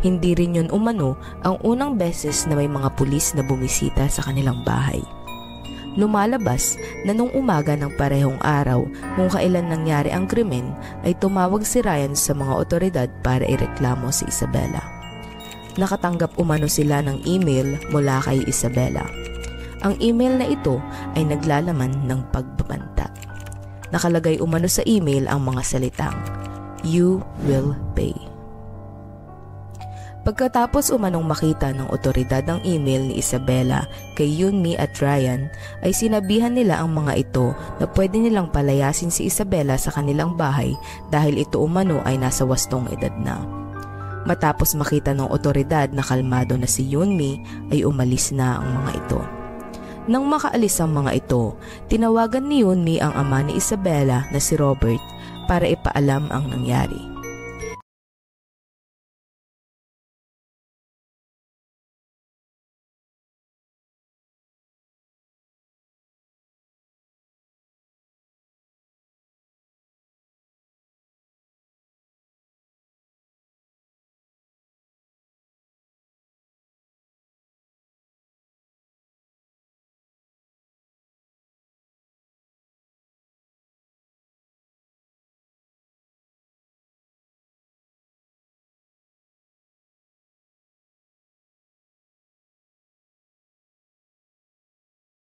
Hindi rin yun umano ang unang beses na may mga pulis na bumisita sa kanilang bahay. Lumalabas na nung umaga ng parehong araw kung kailan nangyari ang krimen ay tumawag si Ryan sa mga otoridad para ireklamo si Isabela. Nakatanggap umano sila ng email mula kay Isabela. Ang email na ito ay naglalaman ng pagbabanta. Nakalagay umano sa email ang mga salitang, "You will pay." Pagkatapos umanong makita ng otoridad ang email ni Isabela kay Yunmi at Ryan, ay sinabihan nila ang mga ito na pwede nilang palayasin si Isabela sa kanilang bahay dahil ito umano ay nasa wastong edad na. Matapos makita ng otoridad na kalmado na si Yunmi, ay umalis na ang mga ito. Nang makaalis ang mga ito, tinawagan ni Yunmi ang ama ni Isabela na si Robert para ipaalam ang nangyari.